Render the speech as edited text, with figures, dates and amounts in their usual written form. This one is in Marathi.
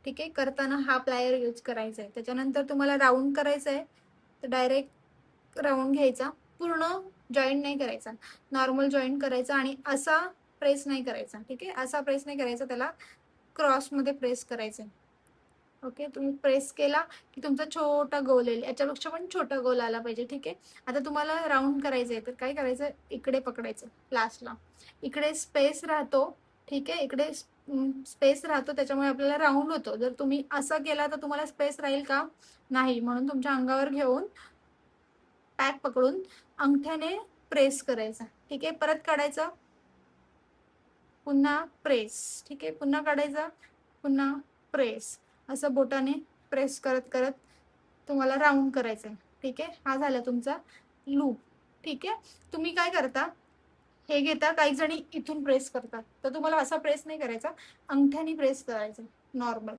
ठीक आहे. करताना हा प्लायर यूज करायचा आहे. त्याच्यानंतर तुम्हाला राऊंड करायचं आहे तर डायरेक्ट राऊंड घ्यायचा, पूर्ण जॉईंट नाही करायचा, नॉर्मल जॉईंट करायचा आणि असा प्रेस नाही करायचा. ठीक आहे, असा प्रेस नाही करायचा, त्याला क्रॉसमध्ये प्रेस करायचं. ओके, तुम्ही प्रेस केला की तुमचा छोटा गोल येईल, याच्यापेक्षा पण छोटा गोल आला पाहिजे. ठीक आहे, आता तुम्हाला राऊंड करायचं आहे तर काय करायचं, इकडे पकडायचं लास्टला, इकडे स्पेस राहतो. ठीक आहे, इकडे स्पेस राहतो, त्याच्यामुळे आपल्याला राऊंड होतो. जर तुम्ही असं केला तर तुम्हाला स्पेस राहील का, नाही. म्हणून तुमच्या अंगावर घेऊन पॅक पकडून अंगठ्याने प्रेस करायचा. ठीक आहे, परत काढायचं, पुन्हा प्रेस. ठीक आहे, पुन्हा काढायचं, पुन्हा प्रेस. असं बोटाने प्रेस करत करत तुम्हाला राऊंड करायचं आहे. ठीक आहे, हा झाला तुमचा लूप. ठीक आहे, तुम्ही काय करता, हे घेता, काही जणी इथून प्रेस करतात, तर तुम्हाला असा प्रेस नाही करायचा, अंगठ्याने प्रेस करायचं नॉर्मल.